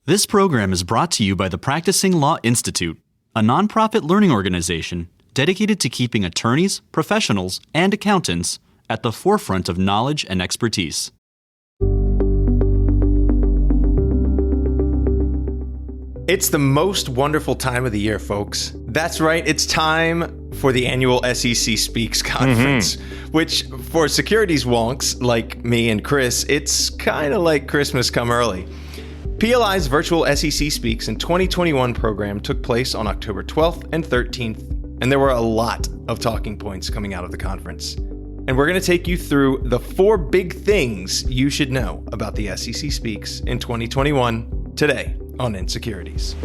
This program is brought to you by the Practicing Law Institute, a nonprofit learning organization dedicated to keeping attorneys, professionals, and accountants at the forefront of knowledge and expertise. It's the most wonderful time of the year, folks. That's right, it's time for the annual SEC Speaks conference, which for securities wonks like me and Chris, it's kind of like Christmas come early. PLI's virtual SEC Speaks in 2021 program took place on October 12th and 13th, and there were a lot of talking points coming out of the conference. And we're going to take you through the 4 big things you should know about the SEC Speaks in 2021 today on inSecurities.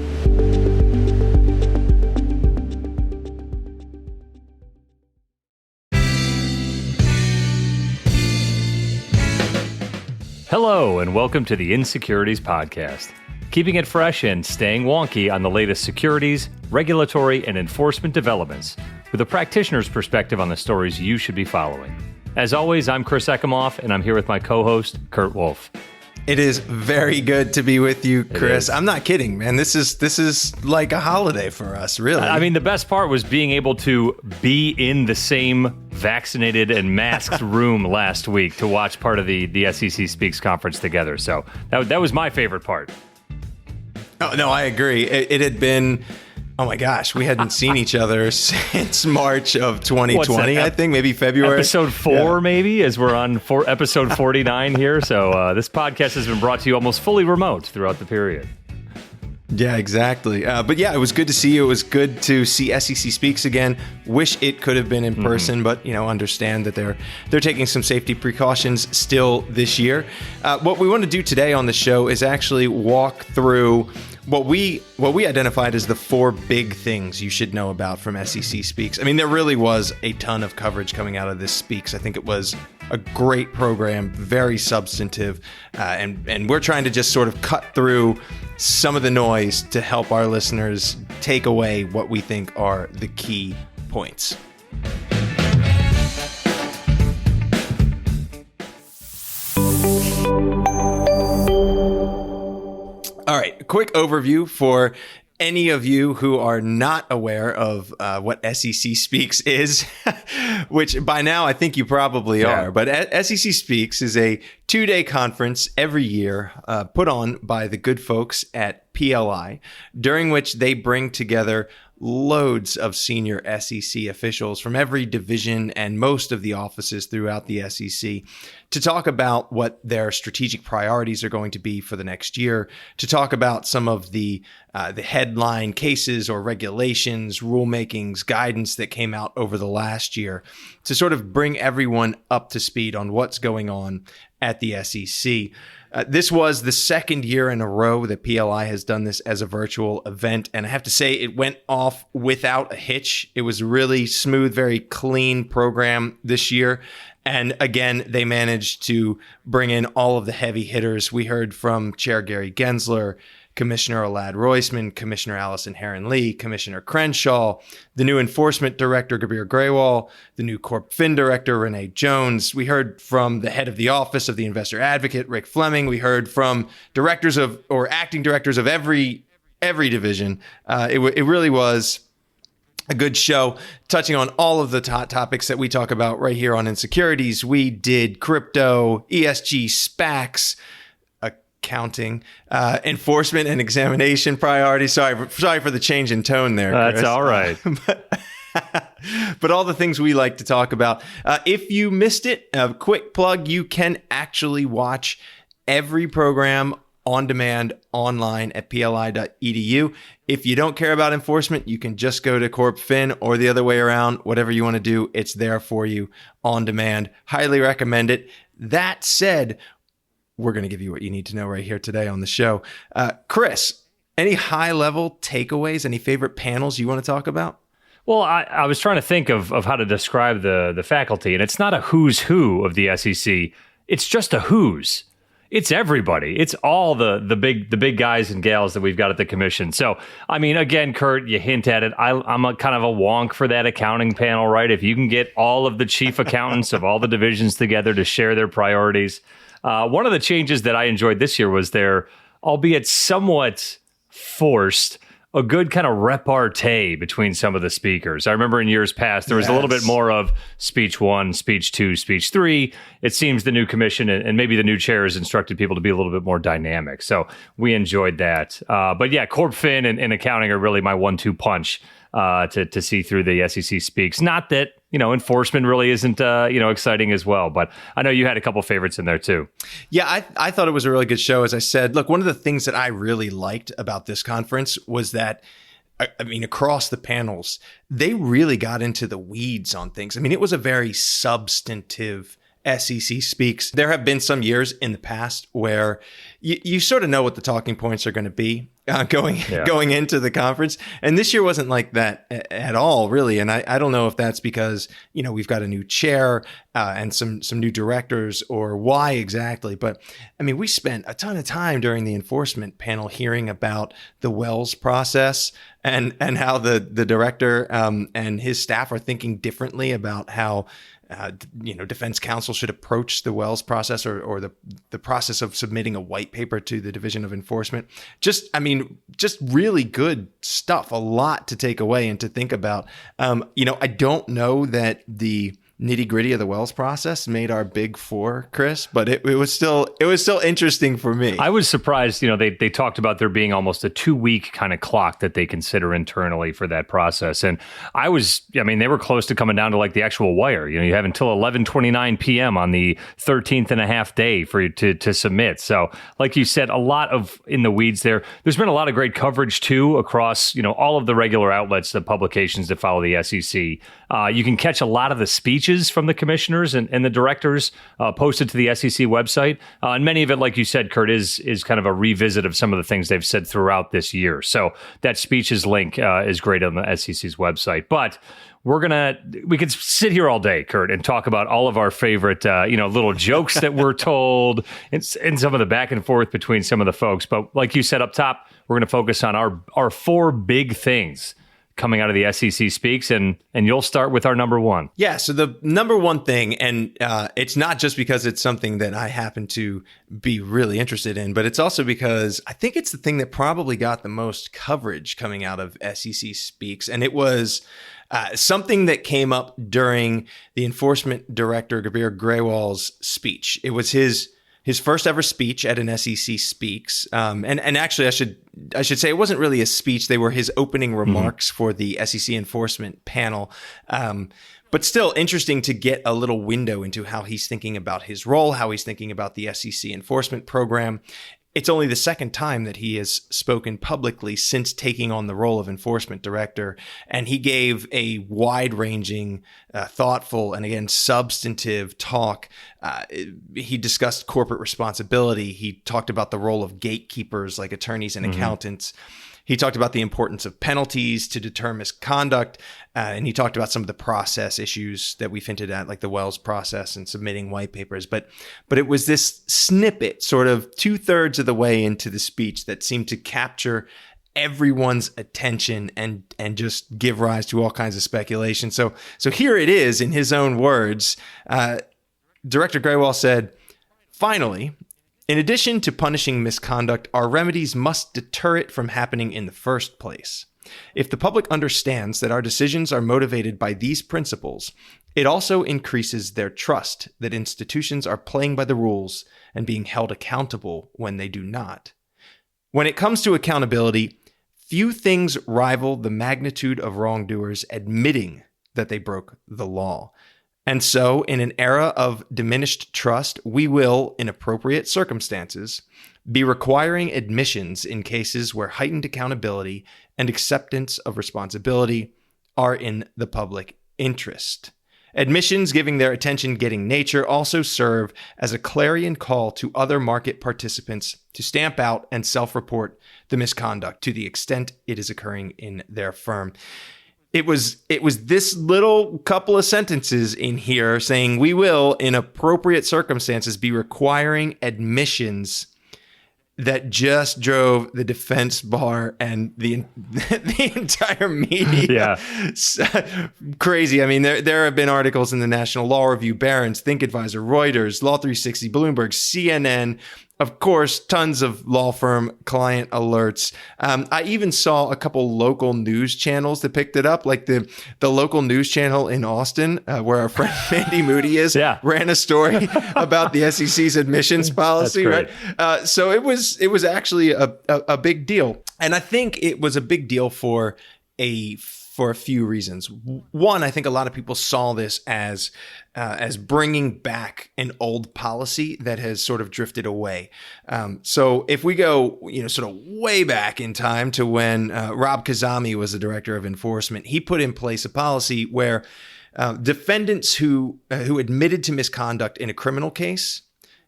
Hello, and welcome to the inSecurities podcast, keeping it fresh and staying wonky on the latest securities, regulatory, and enforcement developments with a practitioner's perspective on the stories you should be following. As always, I'm Chris Eckimoff, and I'm here with my co-host, Kurt Wolf. It is very good to be with you, Chris. I'm not kidding, man. This is like a holiday for us, really. I mean, the best part was being able to be in the same vaccinated and masked room last week to watch part of the SEC Speaks conference together. So that was my favorite part. Oh, no, I agree. It had been... Oh my gosh, we hadn't seen each other since March of 2020, I think, maybe February. Episode 4, maybe, as we're on episode 49 here. So this podcast has been brought to you almost fully remote throughout the period. Yeah, exactly. But yeah, it was good to see you. It was good to see SEC Speaks again. Wish it could have been in person, but understand that they're taking some safety precautions still this year. What we want to do today on the show is actually walk through what we identified as the 4 big things you should know about from SEC Speaks. I mean, there really was a ton of coverage coming out of this Speaks. I think it was a great program, very substantive, and we're trying to just sort of cut through some of the noise to help our listeners take away what we think are the key points. All right, a quick overview for any of you who are not aware of what SEC Speaks is, which by now I think you probably are. But SEC Speaks is a 2-day conference every year put on by the good folks at PLI, during which they bring together loads of senior SEC officials from every division and most of the offices throughout the SEC to talk about what their strategic priorities are going to be for the next year, to talk about some of the headline cases or regulations, rulemakings, guidance that came out over the last year, to sort of bring everyone up to speed on what's going on at the SEC. This was the second year in a row that PLI has done this as a virtual event, and I have to say it went off without a hitch. It was a really smooth, very clean program this year, and again, they managed to bring in all of the heavy hitters. We heard from Chair Gary Gensler, Commissioner Elad Roisman, Commissioner Allison Heron-Lee, Commissioner Crenshaw, the new Enforcement Director, Gabir Grewal, the new Corp Fin Director, Renee Jones. We heard from the head of the Office of the Investor Advocate, Rick Fleming. We heard from directors of, or acting directors of every division. It really was a good show, touching on all of the topics that we talk about right here on inSecurities. We did crypto, ESG, SPACs, accounting, enforcement and examination priorities. Sorry for the change in tone there, Chris. That's all right. But all the things we like to talk about. If you missed it, a quick plug, you can actually watch every program on demand online at pli.edu. If you don't care about enforcement, you can just go to Corp Fin or the other way around. Whatever you want to do, it's there for you on demand. Highly recommend it. That said, we're going to give you what you need to know right here today on the show. Chris, any high-level takeaways, any favorite panels you want to talk about? Well, I was trying to think of how to describe the faculty, and it's not a who's who of the SEC. It's just a who's. It's everybody. It's all the big guys and gals that we've got at the commission. So, I mean, again, Kurt, you hint at it. I'm a kind of a wonk for that accounting panel, right? If you can get all of the chief accountants of all the divisions together to share their priorities. One of the changes that I enjoyed this year was their albeit somewhat forced, a good kind of repartee between some of the speakers. I remember in years past, there was a little bit more of speech 1, speech 2, speech 3. It seems the new commission and maybe the new chair has instructed people to be a little bit more dynamic. So we enjoyed that. But yeah, Corp Fin and accounting are really my 1-2 punch to see through the SEC speaks. Not that, enforcement really isn't, exciting as well. But I know you had a couple favorites in there too. Yeah, I thought it was a really good show. As I said, look, one of the things that I really liked about this conference was that, across the panels, they really got into the weeds on things. It was a very substantive SEC speaks. There have been some years in the past where you sort of know what the talking points are going to be going into the conference. And this year wasn't like that at all, really. And I don't know if that's because, we've got a new chair and some new directors or why exactly. But we spent a ton of time during the enforcement panel hearing about the Wells process and how the director and his staff are thinking differently about how defense counsel should approach the Wells process or the process of submitting a white paper to the Division of Enforcement. Just really good stuff, a lot to take away and to think about. I don't know that the nitty gritty of the Wells process made our big four, Chris, but it was still interesting for me. I was surprised, they talked about there being almost a 2-week kind of clock that they consider internally for that process. And they were close to coming down to like the actual wire. You have until 11:29 p.m. on the 13th and a half day for you to submit. So like you said, a lot of in the weeds there. There's been a lot of great coverage too across, all of the regular outlets, the publications that follow the SEC. You can catch a lot of the speeches from the commissioners and the directors posted to the SEC website. And many of it, like you said, Kurt, is kind of a revisit of some of the things they've said throughout this year. So that speeches link is great on the SEC's website. But we could sit here all day, Kurt, and talk about all of our favorite, little jokes that we're told and some of the back and forth between some of the folks. But like you said up top, we're going to focus on our 4 big things coming out of the SEC speaks, and you'll start with our number 1. Yeah, so the number 1 thing, and it's not just because it's something that I happen to be really interested in, but it's also because I think it's the thing that probably got the most coverage coming out of SEC speaks, and it was something that came up during the enforcement director, Gabir Grewal's speech. It was his first ever speech at an SEC speaks. And actually I should say it wasn't really a speech. They were his opening remarks for the SEC enforcement panel. But still interesting to get a little window into how he's thinking about his role, how he's thinking about the SEC enforcement program. It's only the second time that he has spoken publicly since taking on the role of enforcement director. And he gave a wide-ranging, thoughtful, and again, substantive talk. He discussed corporate responsibility. He talked about the role of gatekeepers like attorneys and accountants. He talked about the importance of penalties to deter misconduct, and he talked about some of the process issues that we've hinted at, like the Wells process and submitting white papers. But it was this snippet, sort of 2/3 of the way into the speech, that seemed to capture everyone's attention and just give rise to all kinds of speculation. So here it is in his own words. Director Grewal said, "Finally, in addition to punishing misconduct, our remedies must deter it from happening in the first place. If the public understands that our decisions are motivated by these principles, it also increases their trust that institutions are playing by the rules and being held accountable when they do not. When it comes to accountability, few things rival the magnitude of wrongdoers admitting that they broke the law. And so, in an era of diminished trust, we will, in appropriate circumstances, be requiring admissions in cases where heightened accountability and acceptance of responsibility are in the public interest. Admissions, giving their attention-getting nature, also serve as a clarion call to other market participants to stamp out and self-report the misconduct to the extent it is occurring in their firm." It was this little couple of sentences in here saying we will, in appropriate circumstances, be requiring admissions that just drove the defense bar and the entire media crazy. I mean, there have been articles in the National Law Review, Barron's, ThinkAdvisor, Reuters, Law 360, Bloomberg, CNN, Of course, tons of law firm client alerts. I even saw a couple local news channels that picked it up, like the local news channel in Austin, where our friend Mandy Moody ran a story about the SEC's admissions policy. Right, so it was actually a big deal, and I think it was a big deal for a few reasons. One, I think a lot of people saw this as bringing back an old policy that has sort of drifted away. So if we go, sort of way back in time to when Rob Kazami was the director of enforcement, he put in place a policy where defendants who admitted to misconduct in a criminal case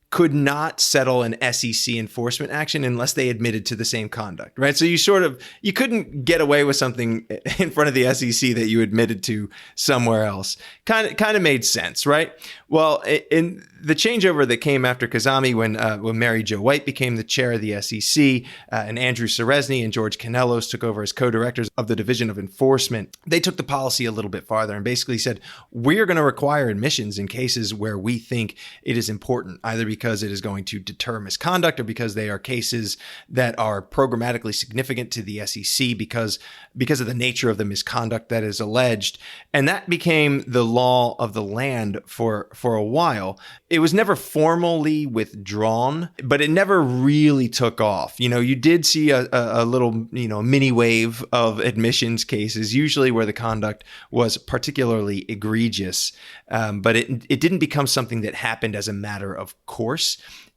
could not settle an SEC enforcement action unless they admitted to the same conduct, right? So you couldn't get away with something in front of the SEC that you admitted to somewhere else. Kind of made sense, right? Well, in the changeover that came after Kazami, when Mary Jo White became the chair of the SEC, and Andrew Seresny and George Kanellos took over as co-directors of the Division of Enforcement, they took the policy a little bit farther and basically said, we're going to require admissions in cases where we think it is important, either because it is going to deter misconduct or because they are cases that are programmatically significant to the SEC because of the nature of the misconduct that is alleged. And that became the law of the land for a while. It was never formally withdrawn, but it never really took off. You did see a little, mini wave of admissions cases, usually where the conduct was particularly egregious. But it didn't become something that happened as a matter of course.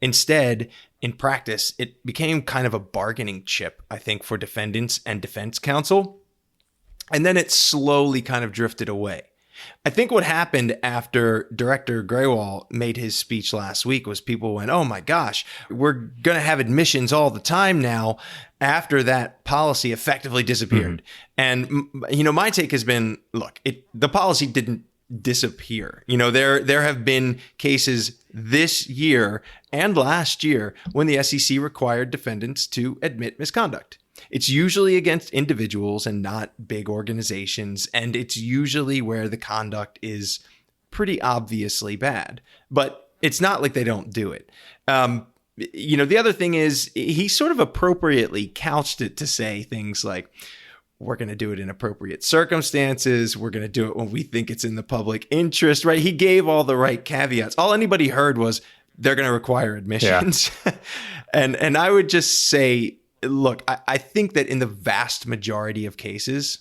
Instead, in practice, it became kind of a bargaining chip, I think, for defendants and defense counsel. And then it slowly kind of drifted away. I think what happened after Director Grewal made his speech last week was people went, oh my gosh, we're going to have admissions all the time now after that policy effectively disappeared. Mm-hmm. And, my take has been, look, the policy didn't disappear. There have been cases this year and last year when the SEC required defendants to admit misconduct. It's usually against individuals and not big organizations, and it's usually where the conduct is pretty obviously bad. But it's not like they don't do it. The other thing is he sort of appropriately couched it to say things like, we're going to do it in appropriate circumstances. We're going to do it when we think it's in the public interest, right? He gave all the right caveats. All anybody heard was they're going to require admissions. Yeah. And I would just say, look, I think that in the vast majority of cases,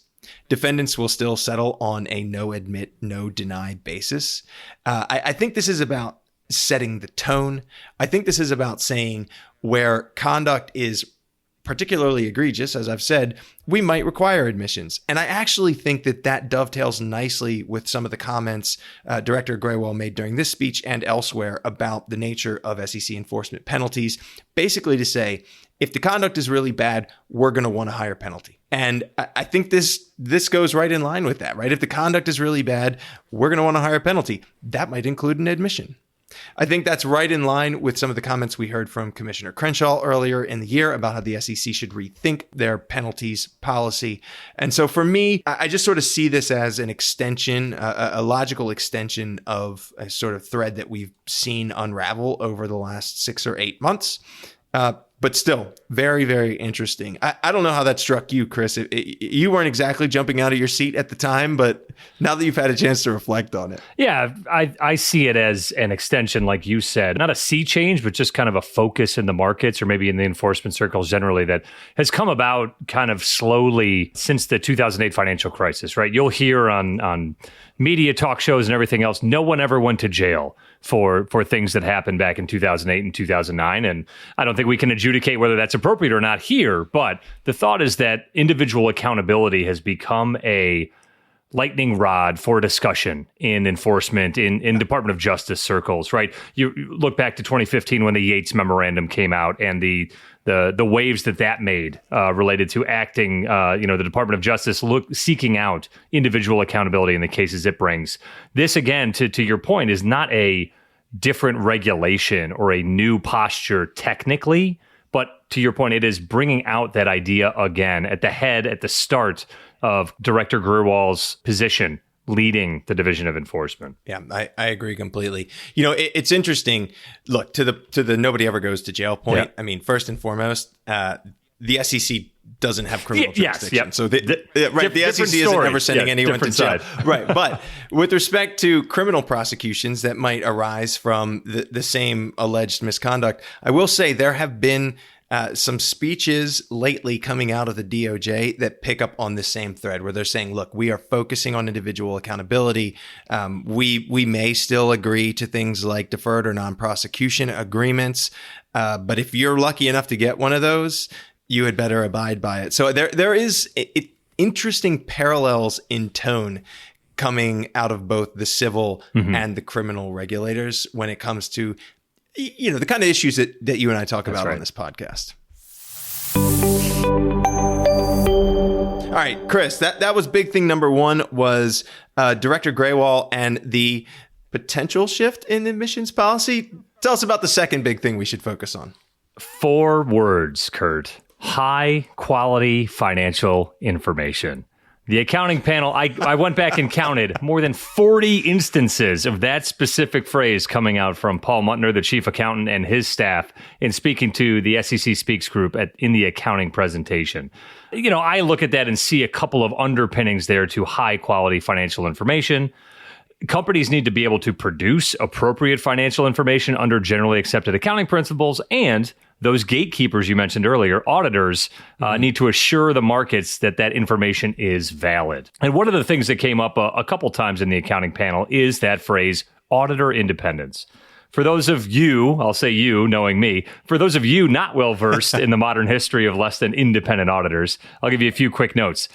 defendants will still settle on a no admit, no deny basis. I think this is about setting the tone. I think this is about saying where conduct is particularly egregious, as I've said, we might require admissions. And I actually think that dovetails nicely with some of the comments Director Grewal made during this speech and elsewhere about the nature of SEC enforcement penalties, basically to say, if the conduct is really bad, we're going to want a higher penalty. And I think this goes right in line with that, right? If the conduct is really bad, we're going to want a higher penalty. That might include an admission. I think that's right in line with some of the comments we heard from Commissioner Crenshaw earlier in the year about how the SEC should rethink their penalties policy. And so for me, I just sort of see this as an extension, a logical extension of a sort of thread that we've seen unravel over the last 6 or 8 months. But still, very, very interesting. I don't know how that struck you, Chris. You weren't exactly jumping out of your seat at the time, but now that you've had a chance to reflect on it. Yeah, I see it as an extension, like you said. Not a sea change, but just kind of a focus in the markets or maybe in the enforcement circles generally that has come about kind of slowly since the 2008 financial crisis, right? You'll hear on media talk shows and everything else, no one ever went to jail for things that happened back in 2008 and 2009. And I don't think we can adjudicate whether that's appropriate or not here. But the thought is that individual accountability has become a lightning rod for discussion in enforcement, in Department of Justice circles, right? You look back to 2015 when the Yates Memorandum came out and the waves that made related to acting, the Department of Justice seeking out individual accountability in the cases it brings. This, again, to your point, is not a different regulation or a new posture technically, but to your point, it is bringing out that idea again at the start of Director Grewal's position leading the Division of Enforcement. Yeah, I agree completely. It's interesting. Look, to the nobody ever goes to jail point. Yeah. I mean, first and foremost, the SEC doesn't have criminal jurisdiction. Yep. So the SEC isn't ever sending anyone to jail. Right. But with respect to criminal prosecutions that might arise from the same alleged misconduct, I will say there have been some speeches lately coming out of the DOJ that pick up on the same thread where they're saying, look, we are focusing on individual accountability. We may still agree to things like deferred or non-prosecution agreements. But if you're lucky enough to get one of those, you had better abide by it. So there is interesting parallels in tone coming out of both the civil and the criminal regulators when it comes to the kind of issues that you and I talk about on this podcast. All right, Chris, that was big thing number one was Director Graywall and the potential shift in admissions policy. Tell us about the second big thing we should focus on. 4 words, Kurt. High quality financial information. The accounting panel, I went back and counted more than 40 instances of that specific phrase coming out from Paul Muntner, the chief accountant, and his staff in speaking to the SEC Speaks group in the accounting presentation. I look at that and see a couple of underpinnings there to high quality financial information. Companies need to be able to produce appropriate financial information under generally accepted accounting principles, and those gatekeepers you mentioned earlier, auditors, need to assure the markets that information is valid. And one of the things that came up a couple times in the accounting panel is that phrase, auditor independence. For those of you, I'll say you, knowing me, for those of you not well-versed in the modern history of less than independent auditors, I'll give you a few quick notes.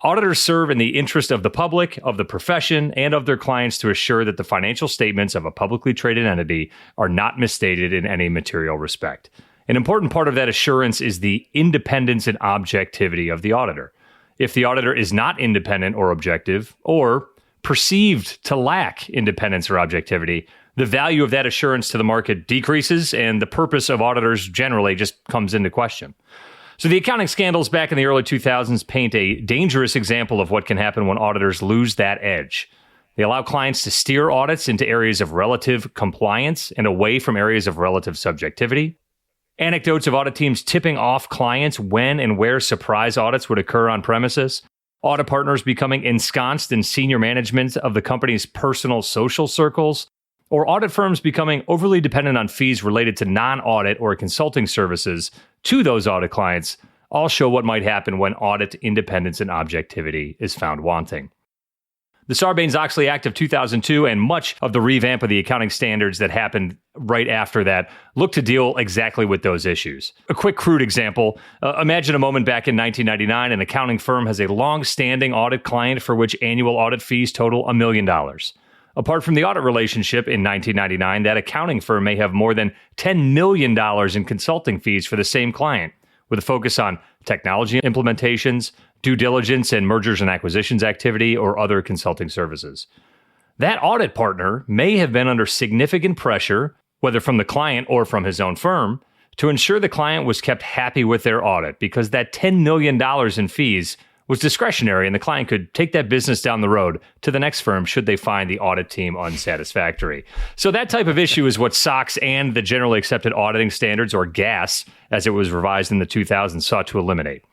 Auditors serve in the interest of the public, of the profession, and of their clients to assure that the financial statements of a publicly traded entity are not misstated in any material respect. An important part of that assurance is the independence and objectivity of the auditor. If the auditor is not independent or objective, or perceived to lack independence or objectivity, the value of that assurance to the market decreases, and the purpose of auditors generally just comes into question. So the accounting scandals back in the early 2000s paint a dangerous example of what can happen when auditors lose that edge. They allow clients to steer audits into areas of relative compliance and away from areas of relative subjectivity. Anecdotes of audit teams tipping off clients when and where surprise audits would occur on premises. Audit partners becoming ensconced in senior management of the company's personal social circles. Or audit firms becoming overly dependent on fees related to non-audit or consulting services to those audit clients all show what might happen when audit independence and objectivity is found wanting. The Sarbanes-Oxley Act of 2002 and much of the revamp of the accounting standards that happened right after that look to deal exactly with those issues. A quick crude example, imagine a moment back in 1999, an accounting firm has a long-standing audit client for which annual audit fees total $1 million. Apart from the audit relationship in 1999, that accounting firm may have more than $10 million in consulting fees for the same client, with a focus on technology implementations, due diligence and mergers and acquisitions activity, or other consulting services. That audit partner may have been under significant pressure, whether from the client or from his own firm, to ensure the client was kept happy with their audit because that $10 million in fees was discretionary and the client could take that business down the road to the next firm should they find the audit team unsatisfactory. So that type of issue is what SOX and the Generally Accepted Auditing Standards, or GAS, as it was revised in the 2000s, sought to eliminate.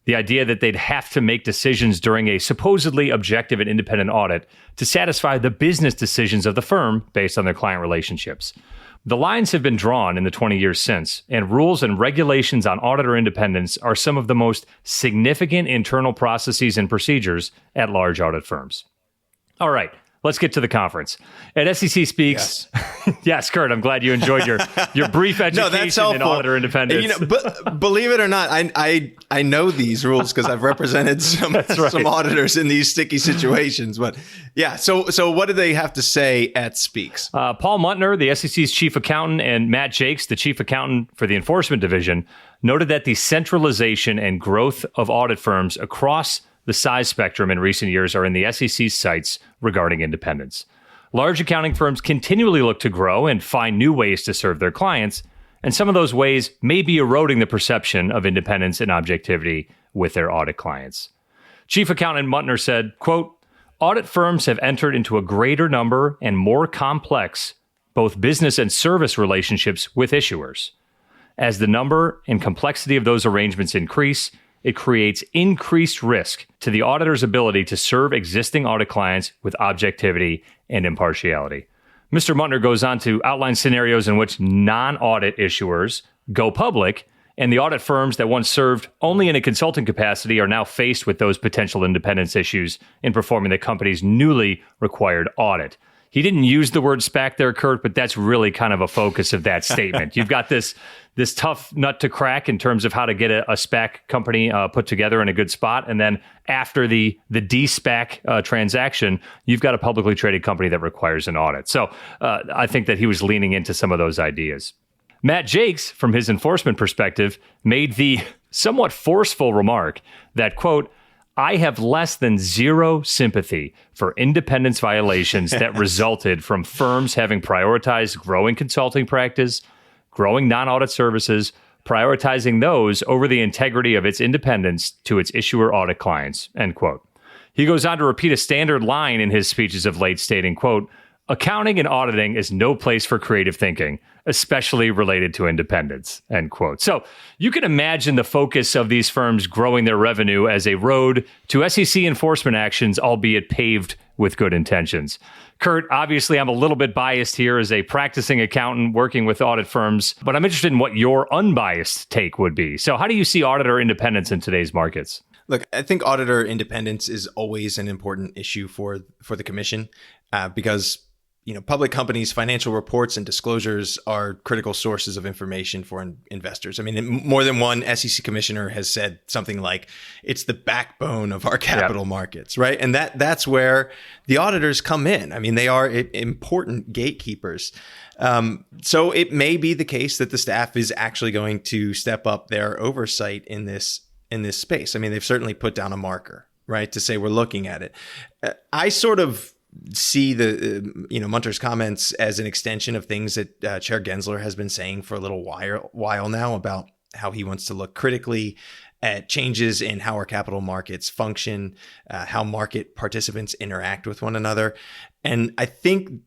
The idea that they'd have to make decisions during a supposedly objective and independent audit to satisfy the business decisions of the firm based on their client relationships. The lines have been drawn in the 20 years since, and rules and regulations on auditor independence are some of the most significant internal processes and procedures at large audit firms. All right, let's get to the conference. At SEC Speaks, yes, Kurt, I'm glad you enjoyed your brief education in auditor independence. But believe it or not, I know these rules because I've represented some auditors in these sticky situations. But yeah, so what do they have to say at Speaks? Paul Muntner, the SEC's chief accountant, and Matt Jakes, the chief accountant for the enforcement division, noted that the centralization and growth of audit firms across the size spectrum in recent years are in the SEC's sights regarding independence. Large accounting firms continually look to grow and find new ways to serve their clients, and some of those ways may be eroding the perception of independence and objectivity with their audit clients. Chief Accountant Muntner said, quote, audit firms have entered into a greater number and more complex both business and service relationships with issuers. As the number and complexity of those arrangements increase, it creates increased risk to the auditor's ability to serve existing audit clients with objectivity and impartiality. Mr. Muntner goes on to outline scenarios in which non-audit issuers go public, and the audit firms that once served only in a consulting capacity are now faced with those potential independence issues in performing the company's newly required audit. He didn't use the word SPAC there, Kurt, but that's really kind of a focus of that statement. You've got this tough nut to crack in terms of how to get a SPAC company put together in a good spot. And then after the de-SPAC transaction, you've got a publicly traded company that requires an audit. So I think that he was leaning into some of those ideas. Matt Jakes, from his enforcement perspective, made the somewhat forceful remark that, quote, I have less than zero sympathy for independence violations that resulted from firms having prioritized growing consulting practice, growing non-audit services, prioritizing those over the integrity of its independence to its issuer audit clients, end quote. He goes on to repeat a standard line in his speeches of late, stating, quote, accounting and auditing is no place for creative thinking, especially related to independence, end quote. So you can imagine the focus of these firms growing their revenue as a road to SEC enforcement actions, albeit paved with good intentions. Kurt, obviously I'm a little bit biased here as a practicing accountant working with audit firms, but I'm interested in what your unbiased take would be. So how do you see auditor independence in today's markets? Look, I think auditor independence is always an important issue for the commission because public companies' financial reports and disclosures are critical sources of information for investors. I mean, more than one SEC commissioner has said something like, it's the backbone of our capital markets, right? And that's where the auditors come in. I mean, they are important gatekeepers. So it may be the case that the staff is actually going to step up their oversight in this space. I mean, they've certainly put down a marker, right, to say we're looking at it. I sort of see the Munter's comments as an extension of things that Chair Gensler has been saying for a little while now about how he wants to look critically at changes in how our capital markets function, how market participants interact with one another. And I think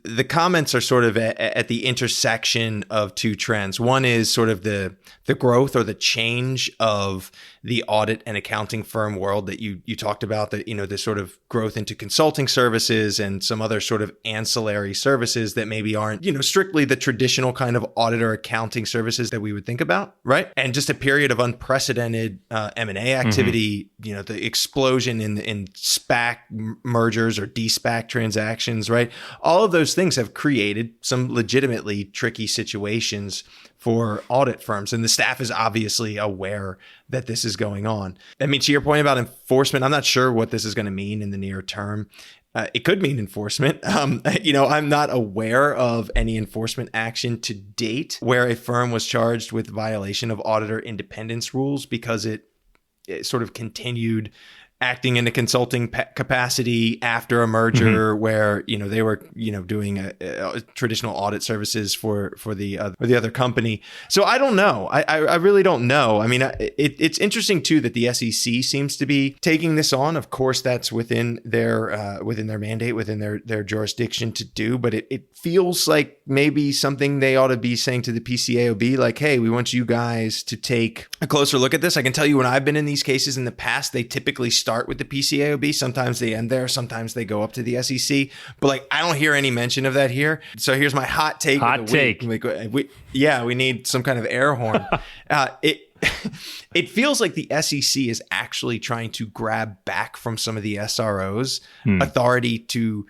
the comments are sort of at the intersection of two trends. One is sort of the growth or the change of the audit and accounting firm world that you talked about, that, the sort of growth into consulting services and some other sort of ancillary services that maybe aren't, strictly the traditional kind of auditor accounting services that we would think about, right? And just a period of unprecedented M&A activity, the explosion in SPAC mergers or de-SPAC transactions, right? All of those things have created some legitimately tricky situations for audit firms. And the staff is obviously aware that this is going on. I mean, to your point about enforcement, I'm not sure what this is going to mean in the near term. It could mean enforcement. I'm not aware of any enforcement action to date where a firm was charged with violation of auditor independence rules because it sort of continued acting in a consulting capacity after a merger where, they were, doing a traditional audit services for the other company. So I don't know. I really don't know. I mean, it's interesting too that the SEC seems to be taking this on. Of course, that's within their mandate, within their jurisdiction to do. But it feels like maybe something they ought to be saying to the PCAOB, like, hey, we want you guys to take a closer look at this. I can tell you when I've been in these cases in the past, they typically start with the PCAOB. Sometimes they end there. Sometimes they go up to the SEC. But I don't hear any mention of that here. So here's my hot take. We need some kind of air horn. It feels like the SEC is actually trying to grab back from some of the SROs authority to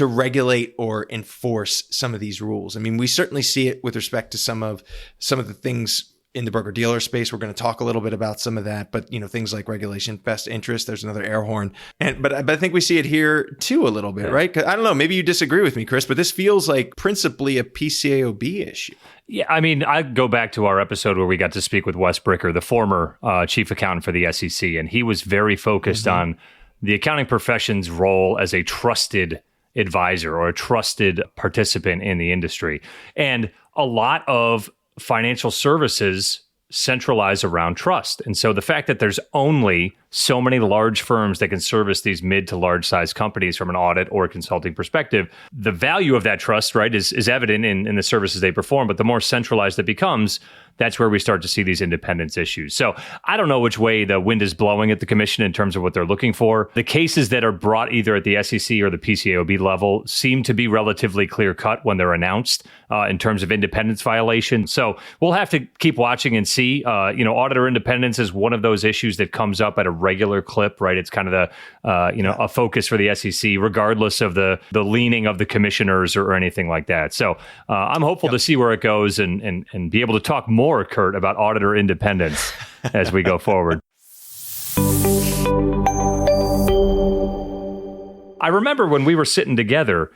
regulate or enforce some of these rules. I mean, we certainly see it with respect to some of the things in the broker-dealer space. We're going to talk a little bit about some of that, but things like regulation, best interest, there's another air horn. But I think we see it here too a little bit, right? 'Cause I don't know, maybe you disagree with me, Chris, but this feels like principally a PCAOB issue. Yeah, I mean, I go back to our episode where we got to speak with Wes Bricker, the former chief accountant for the SEC, and he was very focused on the accounting profession's role as a trusted advisor or a trusted participant in the industry. And a lot of financial services centralize around trust. And so the fact that there's only so many large firms that can service these mid to large size companies from an audit or consulting perspective. The value of that trust, right, is evident in the services they perform, but the more centralized it becomes, that's where we start to see these independence issues. So I don't know which way the wind is blowing at the commission in terms of what they're looking for. The cases that are brought either at the SEC or the PCAOB level seem to be relatively clear cut when they're announced in terms of independence violation. So we'll have to keep watching and see. Auditor independence is one of those issues that comes up at a regular clip, right? It's kind of a focus for the SEC, regardless of the leaning of the commissioners or anything like that. So I'm hopeful to see where it goes and be able to talk more, Kurt, about auditor independence as we go forward. I remember when we were sitting together,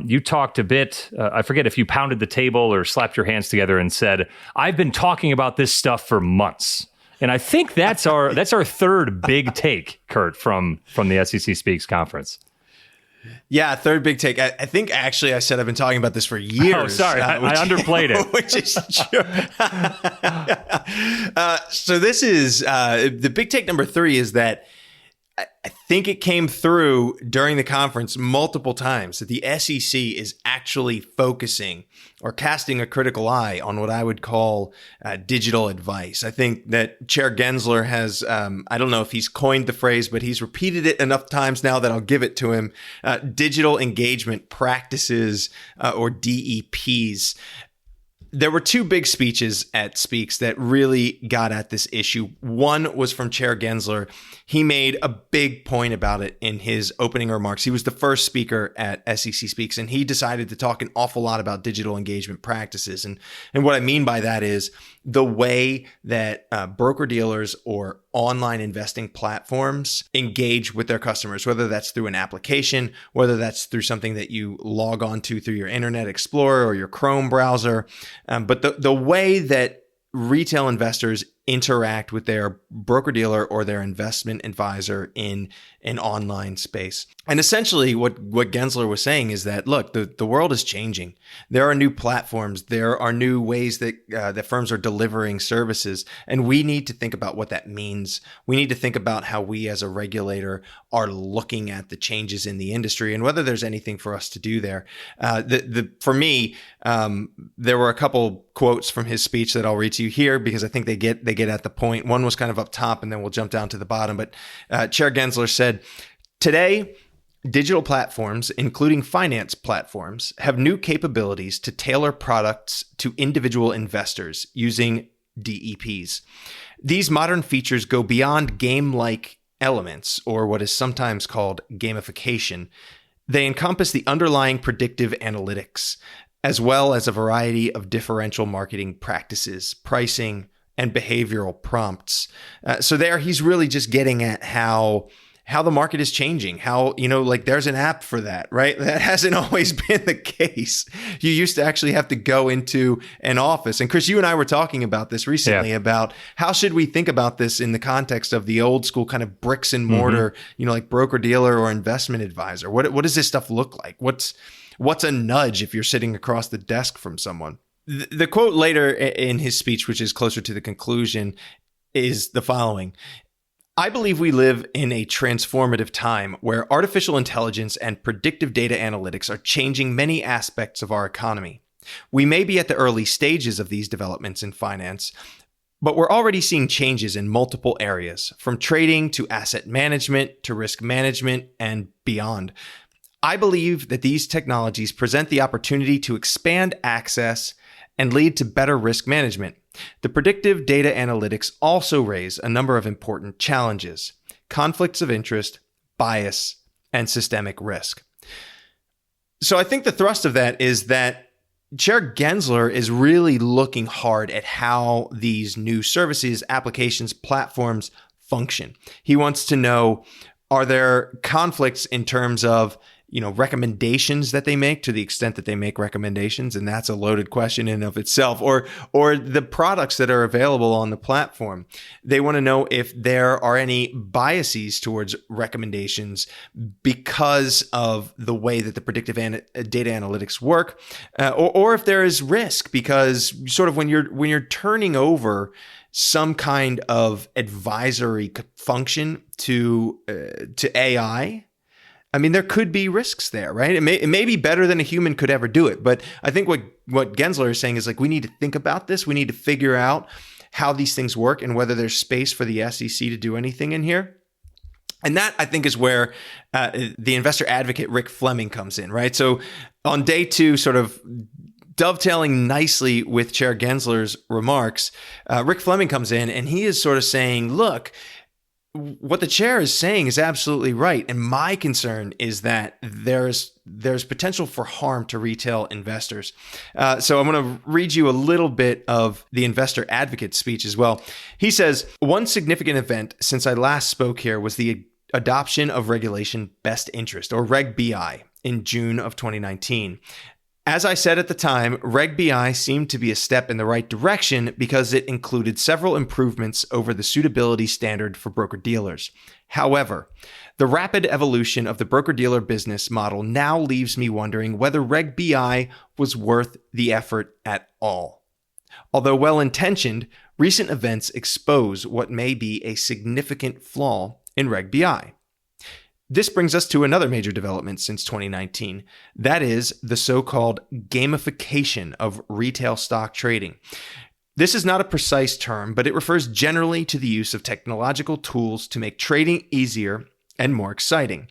you talked a bit, I forget if you pounded the table or slapped your hands together and said, I've been talking about this stuff for months. And I think that's our third big take, Kurt, from the SEC Speaks conference. Yeah, third big take. I think actually I said I've been talking about this for years. Oh, sorry, I underplayed it. Which is true. So this is the big take number 3 is that I think it came through during the conference multiple times that the SEC is actually focusing or casting a critical eye on what I would call digital advice. I think that Chair Gensler has, I don't know if he's coined the phrase, but he's repeated it enough times now that I'll give it to him, digital engagement practices or DEPs. There were 2 big speeches at Speaks that really got at this issue. One was from Chair Gensler. He made a big point about it in his opening remarks. He was the first speaker at SEC Speaks, and he decided to talk an awful lot about digital engagement practices. And what I mean by that is the way that broker-dealers or online investing platforms engage with their customers, whether that's through an application, whether that's through something that you log on to through your Internet Explorer or your Chrome browser. But the way that retail investors interact with their broker-dealer or their investment advisor in an online space. And essentially what Gensler was saying is that, look, the world is changing. There are new platforms. There are new ways that firms are delivering services. And we need to think about what that means. We need to think about how we as a regulator are looking at the changes in the industry and whether there's anything for us to do there. For me, there were a couple quotes from his speech that I'll read to you here because I think they get at the point. One was kind of up top and then we'll jump down to the bottom. But Chair Gensler said, today, digital platforms, including finance platforms, have new capabilities to tailor products to individual investors using DEPs. These modern features go beyond game-like elements, or what is sometimes called gamification. They encompass the underlying predictive analytics, as well as a variety of differential marketing practices, pricing, and behavioral prompts. So there, he's really just getting at how the market is changing, how, there's an app for that, right? That hasn't always been the case. You used to actually have to go into an office. And Chris, you and I were talking about this recently about how should we think about this in the context of the old school kind of bricks and mortar, like broker dealer or investment advisor. What does this stuff look like? What's a nudge if you're sitting across the desk from someone? The quote later in his speech, which is closer to the conclusion, is the following. I believe we live in a transformative time where artificial intelligence and predictive data analytics are changing many aspects of our economy. We may be at the early stages of these developments in finance, but we're already seeing changes in multiple areas, from trading to asset management to risk management and beyond. I believe that these technologies present the opportunity to expand access and lead to better risk management. The predictive data analytics also raise a number of important challenges: conflicts of interest, bias, and systemic risk. So I think the thrust of that is that Chair Gensler is really looking hard at how these new services, applications, platforms function. He wants to know, are there conflicts in terms of recommendations that they make, to the extent that they make recommendations, and that's a loaded question in and of itself, or the products that are available on the platform. They want to know if there are any biases towards recommendations because of the way that the predictive data analytics work, or if there is risk because sort of when you're turning over some kind of advisory function to AI. I mean, there could be risks there, right? It may be better than a human could ever do it. But I think what Gensler is saying is, like, we need to think about this. We need to figure out how these things work and whether there's space for the SEC to do anything in here. And that, I think, is where the investor advocate, Rick Fleming, comes in, right? So on day 2, sort of dovetailing nicely with Chair Gensler's remarks, Rick Fleming comes in and he is sort of saying, look, what the chair is saying is absolutely right. And my concern is that there's potential for harm to retail investors. So I'm going to read you a little bit of the investor advocate speech as well. He says, one significant event since I last spoke here was the adoption of Regulation Best Interest, or Reg BI, in June of 2019. As I said at the time, Reg BI seemed to be a step in the right direction because it included several improvements over the suitability standard for broker-dealers. However, the rapid evolution of the broker-dealer business model now leaves me wondering whether Reg BI was worth the effort at all. Although well-intentioned, recent events expose what may be a significant flaw in Reg BI. This brings us to another major development since 2019. That is the so-called gamification of retail stock trading. This is not a precise term, but it refers generally to the use of technological tools to make trading easier and more exciting.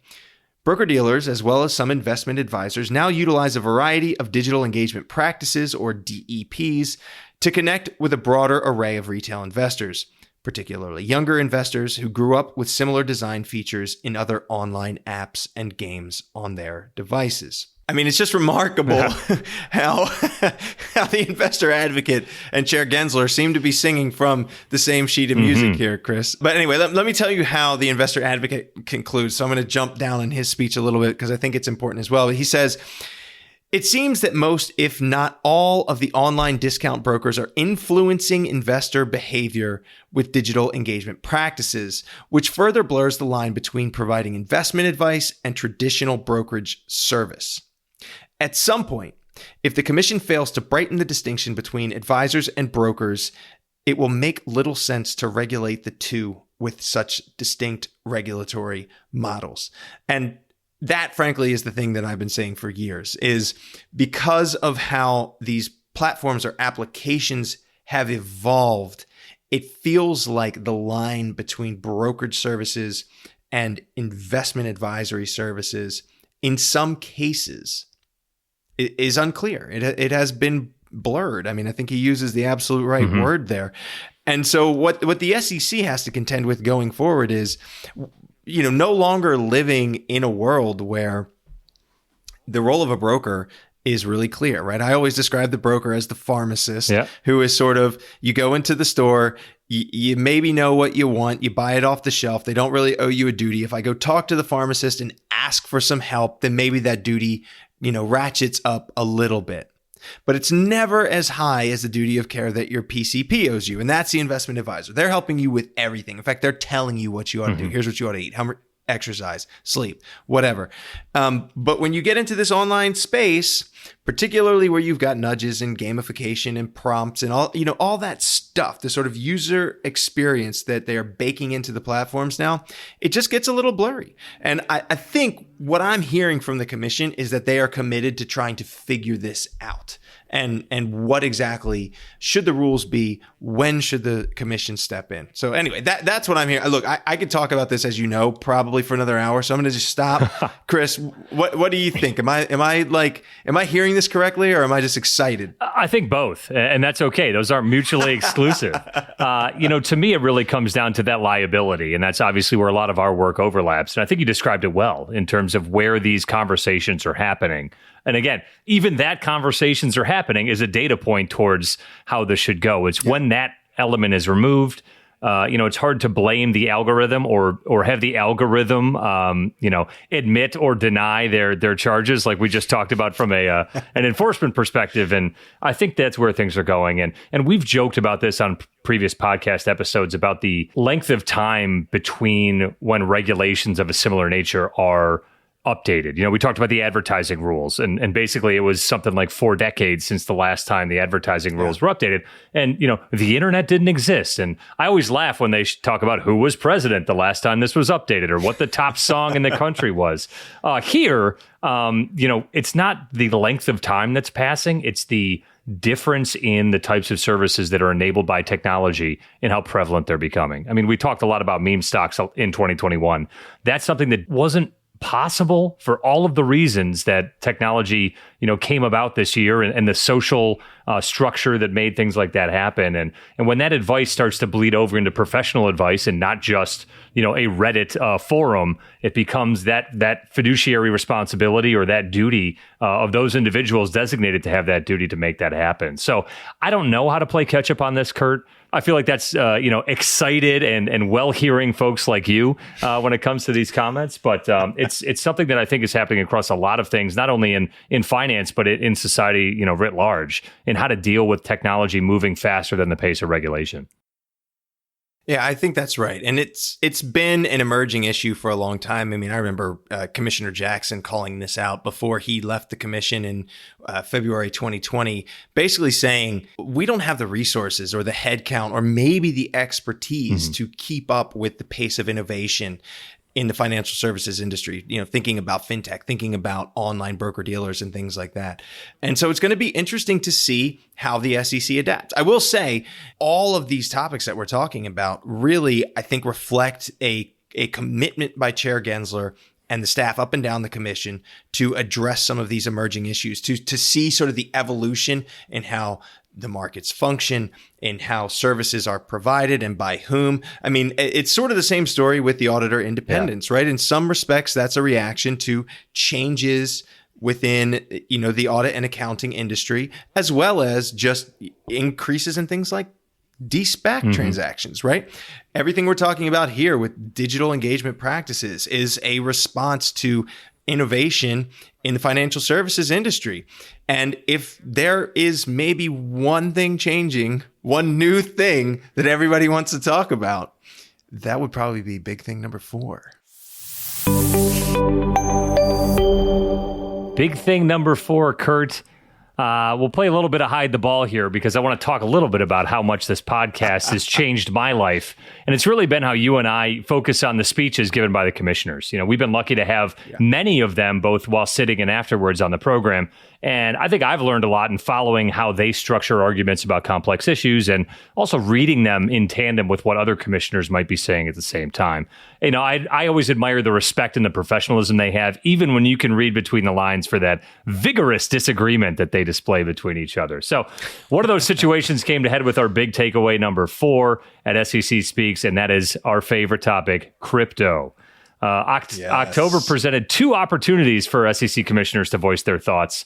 Broker-dealers, as well as some investment advisors, now utilize a variety of digital engagement practices, or DEPs, to connect with a broader array of retail investors, particularly younger investors who grew up with similar design features in other online apps and games on their devices. I mean, it's just remarkable how the investor advocate and Chair Gensler seem to be singing from the same sheet of music here, Chris. But anyway, let me tell you how the investor advocate concludes. So I'm going to jump down in his speech a little bit because I think it's important as well. He says, it seems that most, if not all, of the online discount brokers are influencing investor behavior with digital engagement practices, which further blurs the line between providing investment advice and traditional brokerage service. At some point, if the commission fails to brighten the distinction between advisors and brokers, it will make little sense to regulate the two with such distinct regulatory models. And that, frankly, is the thing that I've been saying for years, is because of how these platforms or applications have evolved, it feels like the line between brokerage services and investment advisory services, in some cases, is unclear. It has been blurred. I mean, I think he uses the absolute right word there. And so what the SEC has to contend with going forward is, no longer living in a world where the role of a broker is really clear, right? I always describe the broker as the pharmacist, who is sort of, you go into the store, you maybe know what you want, you buy it off the shelf. They don't really owe you a duty. If I go talk to the pharmacist and ask for some help, then maybe that duty, ratchets up a little bit. But it's never as high as the duty of care that your PCP owes you. And that's the investment advisor. They're helping you with everything. In fact, they're telling you what you ought to do. Here's what you ought to eat, exercise, sleep, whatever. But when you get into this online space, particularly where you've got nudges and gamification and prompts and all that stuff, the sort of user experience that they are baking into the platforms now, it just gets a little blurry. And I think what I'm hearing from the commission is that they are committed to trying to figure this out. And what exactly should the rules be? When should the commission step in? So anyway, that's what I'm hearing. Look, I could talk about this, as you know, probably for another hour. So I'm going to just stop. Chris, what do you think? Am I hearing this correctly, or am I just excited? I think both, and that's okay. Those aren't mutually exclusive. To me, it really comes down to that liability, and that's obviously where a lot of our work overlaps. And I think you described it well in terms of where these conversations are happening. And again, even that conversations are happening is a data point towards how this should go. It's when that element is removed, it's hard to blame the algorithm or have the algorithm, admit or deny their charges, like we just talked about from an enforcement perspective. And I think that's where things are going. And we've joked about this on previous podcast episodes about the length of time between when regulations of a similar nature are updated. We talked about the advertising rules, and basically it was something like 4 decades since the last time the advertising rules were updated. And, the internet didn't exist. And I always laugh when they talk about who was president the last time this was updated or what the top song in the country was. Here, it's not the length of time that's passing. It's the difference in the types of services that are enabled by technology and how prevalent they're becoming. I mean, we talked a lot about meme stocks in 2021. That's something that wasn't possible for all of the reasons that technology, came about this year and the social structure that made things like that happen. And when that advice starts to bleed over into professional advice and not just, a Reddit forum, it becomes that fiduciary responsibility or that duty of those individuals designated to have that duty to make that happen. So I don't know how to play catch up on this, Kurt. I feel like that's, excited and well-hearing folks like you when it comes to these comments. But it's something that I think is happening across a lot of things, not only in finance, but in society, writ large, in how to deal with technology moving faster than the pace of regulation. Yeah, I think that's right. And it's been an emerging issue for a long time. I mean, I remember Commissioner Jackson calling this out before he left the commission in February 2020, basically saying we don't have the resources or the headcount or maybe the expertise to keep up with the pace of innovation in the financial services industry, thinking about fintech, thinking about online broker dealers and things like that. And so it's going to be interesting to see how the SEC adapts. I will say all of these topics that we're talking about really, I think, reflect a commitment by Chair Gensler and the staff up and down the commission to address some of these emerging issues, to see sort of the evolution in how the markets function and how services are provided and by whom. I mean, it's sort of the same story with the auditor independence, right? In some respects, that's a reaction to changes within, the audit and accounting industry, as well as just increases in things like de-SPAC transactions, right? Everything we're talking about here with digital engagement practices is a response to innovation in the financial services industry. And if there is maybe one thing changing, one new thing that everybody wants to talk about, that would probably be big thing number 4. Big thing number 4, Kurt. We'll play a little bit of hide the ball here because I want to talk a little bit about how much this podcast has changed my life. And it's really been how you and I focus on the speeches given by the commissioners. We've been lucky to have many of them both while sitting and afterwards on the program. And I think I've learned a lot in following how they structure arguments about complex issues and also reading them in tandem with what other commissioners might be saying at the same time. I always admire the respect and the professionalism they have, even when you can read between the lines for that vigorous disagreement that they display between each other. So one of those situations came to head with our big takeaway number 4 at SEC Speaks, and that is our favorite topic, crypto. October presented 2 opportunities for SEC commissioners to voice their thoughts.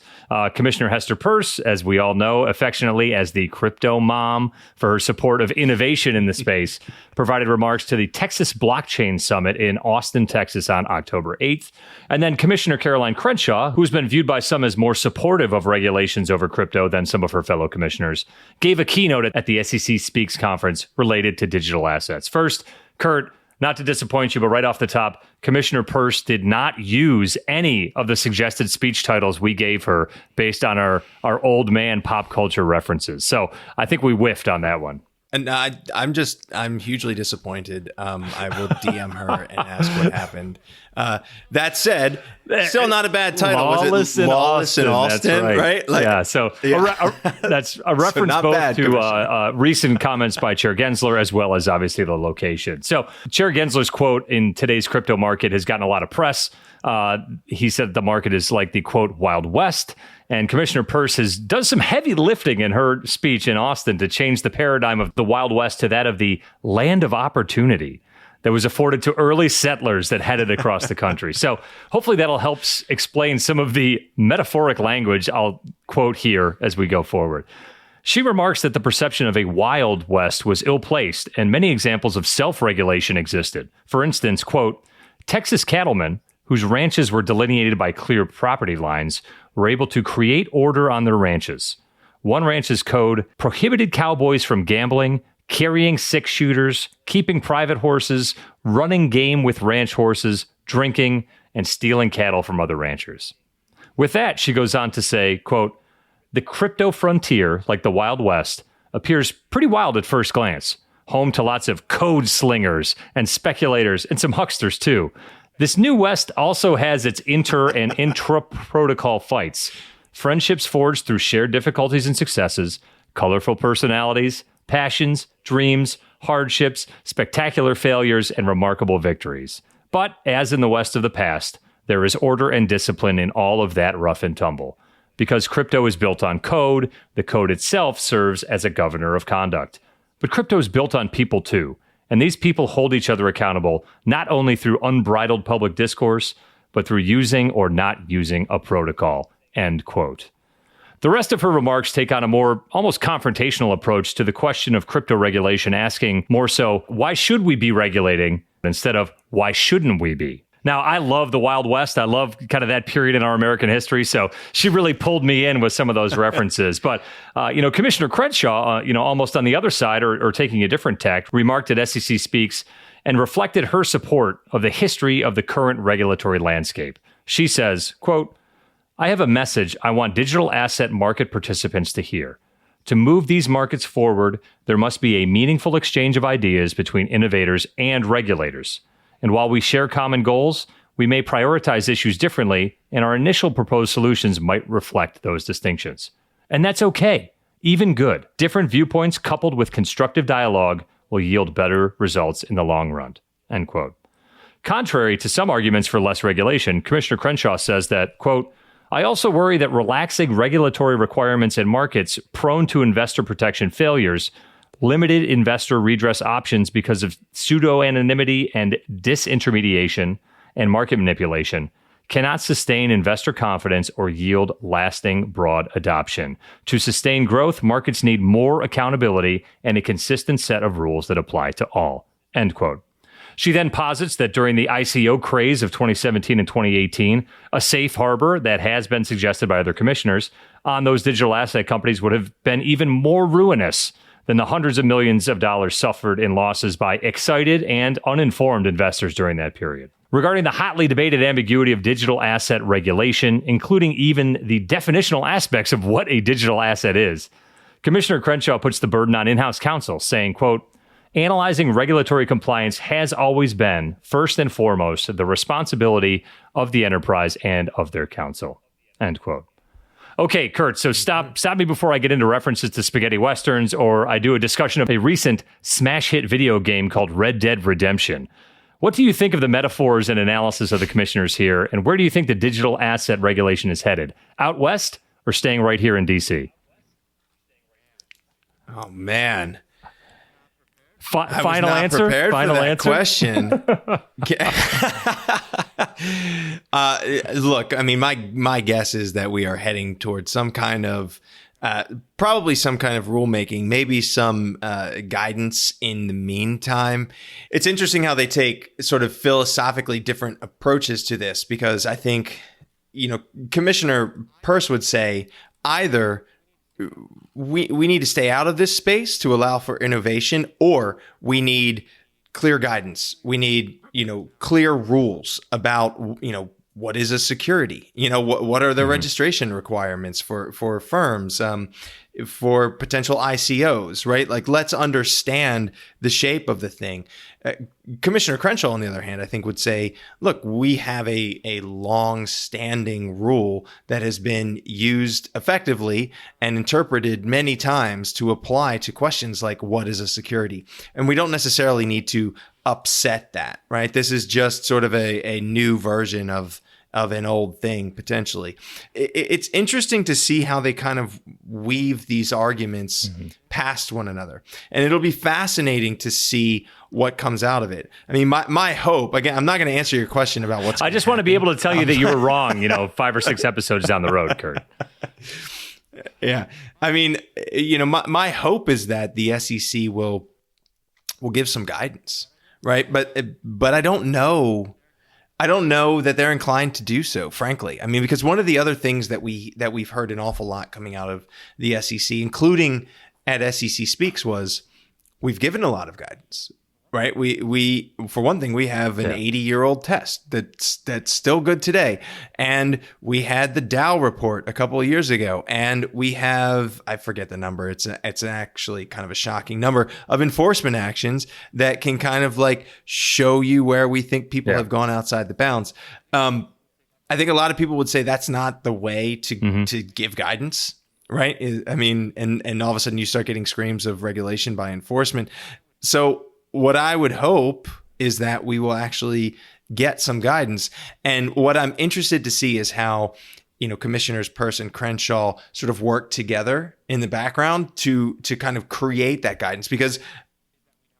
Commissioner Hester Peirce, as we all know affectionately as the crypto mom for her support of innovation in the space, provided remarks to the Texas Blockchain Summit in Austin, Texas on October 8th. And then Commissioner Caroline Crenshaw, who's been viewed by some as more supportive of regulations over crypto than some of her fellow commissioners, gave a keynote at the SEC Speaks conference related to digital assets. First, Kurt, not to disappoint you, but right off the top, Commissioner Peirce did not use any of the suggested speech titles we gave her based on our old man pop culture references. So I think we whiffed on that one. And I'm hugely disappointed. I will DM her and ask what happened. That said, still not a bad title. Lawless in Austin, Austin, right? That's a reference so both bad, to recent comments by Chair Gensler as well as obviously the location. So Chair Gensler's quote in today's crypto market has gotten a lot of press. He said the market is like the, quote, Wild West. And Commissioner Peirce has done some heavy lifting in her speech in Austin to change the paradigm of the Wild West to that of the land of opportunity that was afforded to early settlers that headed across the country. So hopefully that'll help explain some of the metaphoric language I'll quote here as we go forward. She remarks that the perception of a Wild West was ill-placed and many examples of self-regulation existed. For instance, quote, Texas cattlemen, whose ranches were delineated by clear property lines, were able to create order on their ranches. One ranch's code prohibited cowboys from gambling, carrying six-shooters, keeping private horses, running game with ranch horses, drinking, and stealing cattle from other ranchers. With that, she goes on to say, quote, the crypto frontier, like the Wild West, appears pretty wild at first glance, home to lots of code slingers and speculators and some hucksters too. This new West also has its inter- and intra-protocol fights, friendships forged through shared difficulties and successes, colorful personalities, passions, dreams, hardships, spectacular failures, and remarkable victories. But, as in the West of the past, there is order and discipline in all of that rough and tumble. Because crypto is built on code, the code itself serves as a governor of conduct. But crypto is built on people too, and these people hold each other accountable not only through unbridled public discourse, but through using or not using a protocol, end quote. The rest of her remarks take on a more almost confrontational approach to the question of crypto regulation, asking more so, why should we be regulating, instead of why shouldn't we be? Now, I love the Wild West. I love kind of that period in our American history. So she really pulled me in with some of those references. But, Commissioner Crenshaw, almost on the other side or taking a different tack, remarked at SEC Speaks and reflected her support of the history of the current regulatory landscape. She says, quote, I have a message I want digital asset market participants to hear. To move these markets forward, there must be a meaningful exchange of ideas between innovators and regulators. And while we share common goals, we may prioritize issues differently, and our initial proposed solutions might reflect those distinctions. And that's okay, even good. Different viewpoints coupled with constructive dialogue will yield better results in the long run, end quote. Contrary to some arguments for less regulation, Commissioner Crenshaw says that, quote, I also worry that relaxing regulatory requirements in markets prone to investor protection failures, limited investor redress options because of pseudo-anonymity and disintermediation and market manipulation cannot sustain investor confidence or yield lasting broad adoption. To sustain growth, markets need more accountability and a consistent set of rules that apply to all, end quote. She then posits that during the ICO craze of 2017 and 2018, a safe harbor that has been suggested by other commissioners on those digital asset companies would have been even more ruinous than the hundreds of millions of dollars suffered in losses by excited and uninformed investors during that period. Regarding the hotly debated ambiguity of digital asset regulation, including even the definitional aspects of what a digital asset is, Commissioner Crenshaw puts the burden on in-house counsel, saying, quote, analyzing regulatory compliance has always been, first and foremost, the responsibility of the enterprise and of their counsel, end quote. Okay, Kurt, so stop me before I get into references to spaghetti westerns or I do a discussion of a recent smash hit video game called Red Dead Redemption. What do you think of the metaphors and analysis of the commissioners here, and where do you think the digital asset regulation is headed? Out west or staying right here in D.C.? Oh, man. Final answer? Final answer? Question. Look, I mean, my guess is that we are heading towards some kind of, probably some kind of rulemaking, maybe some guidance in the meantime. It's interesting how they take sort of philosophically different approaches to this, because I think, Commissioner Peirce would say either we need to stay out of this space to allow for innovation, or we need clear guidance. We need, clear rules about, what is a security? What are the registration requirements for firms, for potential ICOs, right? Like, let's understand the shape of the thing. Commissioner Crenshaw, on the other hand, I think would say, look, we have a long-standing rule that has been used effectively and interpreted many times to apply to questions like, what is a security? And we don't necessarily need to upset that, right? This is just sort of a new version of an old thing, potentially. It's interesting to see how they kind of weave these arguments past one another. And it'll be fascinating to see what comes out of it. I mean, my hope, again, I'm not going to answer your question about what's I just want to be able to tell you that you were wrong, 5 or 6 episodes down the road, Kurt. Yeah. I mean, my hope is that the SEC will give some guidance, right? But I don't know. I don't know that they're inclined to do so, frankly. I mean, because one of the other things that we've heard an awful lot coming out of the SEC, including at SEC Speaks, was we've given a lot of guidance, right? We for one thing, we have an 80-year-old test that's still good today, and we had the Dow report a couple of years ago, and we have, I forget the number. It's actually kind of a shocking number of enforcement actions that can kind of like show you where we think people have gone outside the bounds. I think a lot of people would say that's not the way to give guidance. Right. I mean, and all of a sudden you start getting screams of regulation by enforcement. So what I would hope is that we will actually get some guidance. And what I'm interested to see is how, Commissioners Peirce and Crenshaw sort of work together in the background to kind of create that guidance. Because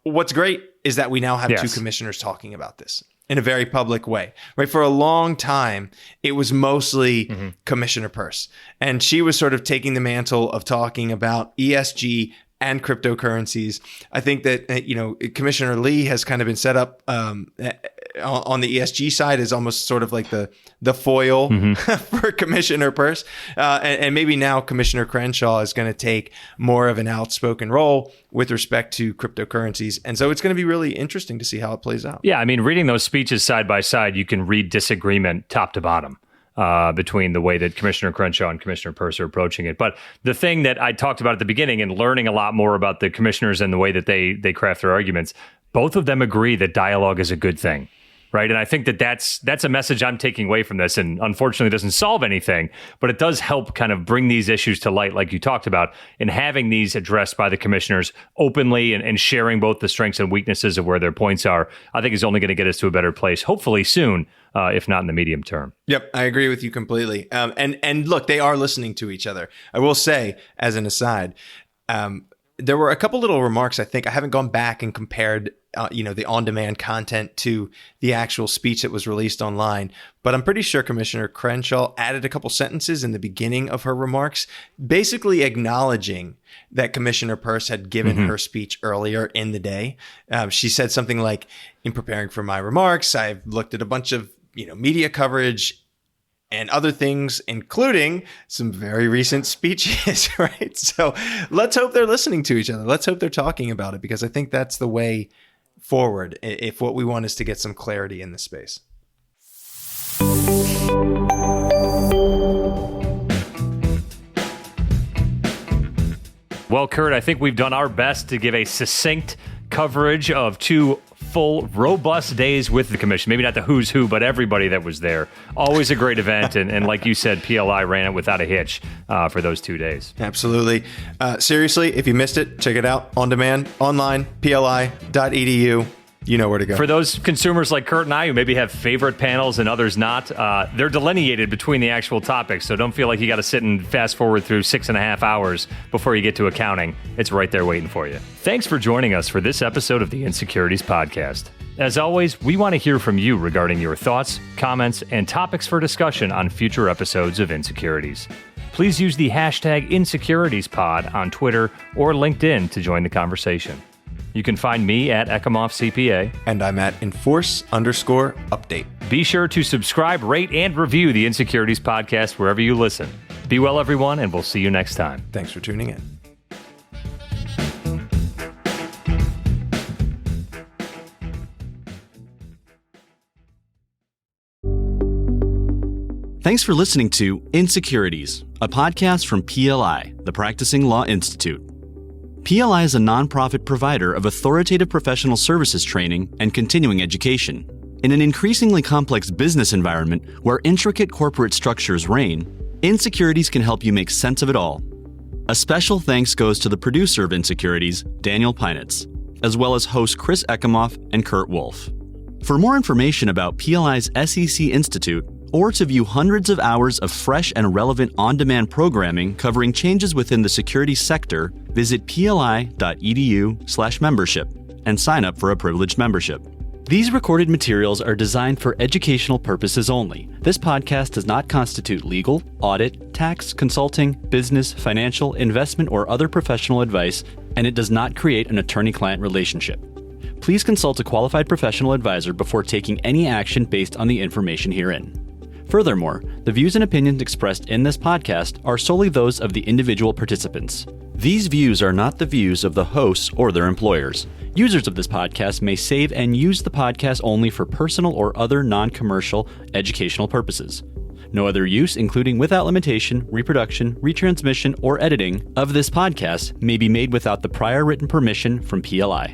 what's great is that we now have two commissioners talking about this in a very public way, right? For a long time, it was mostly Commissioner Peirce, and she was sort of taking the mantle of talking about ESG and cryptocurrencies. I think that, Commissioner Lee has kind of been set up on the ESG side as almost sort of like the foil for Commissioner Peirce. And maybe now Commissioner Crenshaw is going to take more of an outspoken role with respect to cryptocurrencies. And so it's going to be really interesting to see how it plays out. Yeah, I mean, reading those speeches side by side, you can read disagreement top to bottom between the way that Commissioner Crenshaw and Commissioner Peirce are approaching it. But the thing that I talked about at the beginning and learning a lot more about the commissioners and the way that they craft their arguments, both of them agree that dialogue is a good thing. Right. And I think that's a message I'm taking away from this, and unfortunately doesn't solve anything, but it does help kind of bring these issues to light, like you talked about, and having these addressed by the commissioners openly and sharing both the strengths and weaknesses of where their points are, I think is only going to get us to a better place, hopefully soon, if not in the medium term. Yep, I agree with you completely. And look, they are listening to each other. I will say, as an aside, there were a couple little remarks. I think I haven't gone back and compared the on-demand content to the actual speech that was released online. But I'm pretty sure Commissioner Crenshaw added a couple sentences in the beginning of her remarks, basically acknowledging that Commissioner Peirce had given her speech earlier in the day. She said something like, in preparing for my remarks, I've looked at a bunch of media coverage and other things, including some very recent speeches, right? So let's hope they're listening to each other. Let's hope they're talking about it, because I think that's the way forward if what we want is to get some clarity in this space. Well, Kurt, I think we've done our best to give a succinct coverage of two full, robust days with the commission. Maybe not the who's who, but everybody that was there. Always a great event. And like you said, PLI ran it without a hitch for those 2 days. Absolutely. Seriously, if you missed it, check it out on demand, online, pli.edu. You know where to go. For those consumers like Kurt and I who maybe have favorite panels and others not, they're delineated between the actual topics. So don't feel like you got to sit and fast forward through 6.5 hours before you get to accounting. It's right there waiting for you. Thanks for joining us for this episode of the inSecurities podcast. As always, we want to hear from you regarding your thoughts, comments, and topics for discussion on future episodes of inSecurities. Please use the hashtag inSecuritiesPod on Twitter or LinkedIn to join the conversation. You can find me at EcomoffCPA. And I'm at Enforce_update. Be sure to subscribe, rate, and review the inSecurities podcast wherever you listen. Be well, everyone, and we'll see you next time. Thanks for tuning in. Thanks for listening to inSecurities, a podcast from PLI, the Practicing Law Institute. PLI is a nonprofit provider of authoritative professional services training and continuing education. In an increasingly complex business environment where intricate corporate structures reign, inSecurities can help you make sense of it all. A special thanks goes to the producer of inSecurities, Daniel Peinitz, as well as hosts Chris Ecomoff and Kurt Wolf. For more information about PLI's SEC Institute, or to view hundreds of hours of fresh and relevant on-demand programming covering changes within the securities sector, visit pli.edu/membership and sign up for a privileged membership. These recorded materials are designed for educational purposes only. This podcast does not constitute legal, audit, tax, consulting, business, financial, investment, or other professional advice, and it does not create an attorney-client relationship. Please consult a qualified professional advisor before taking any action based on the information herein. Furthermore, the views and opinions expressed in this podcast are solely those of the individual participants. These views are not the views of the hosts or their employers. Users of this podcast may save and use the podcast only for personal or other non-commercial educational purposes. No other use, including without limitation, reproduction, retransmission, or editing of this podcast may be made without the prior written permission from PLI.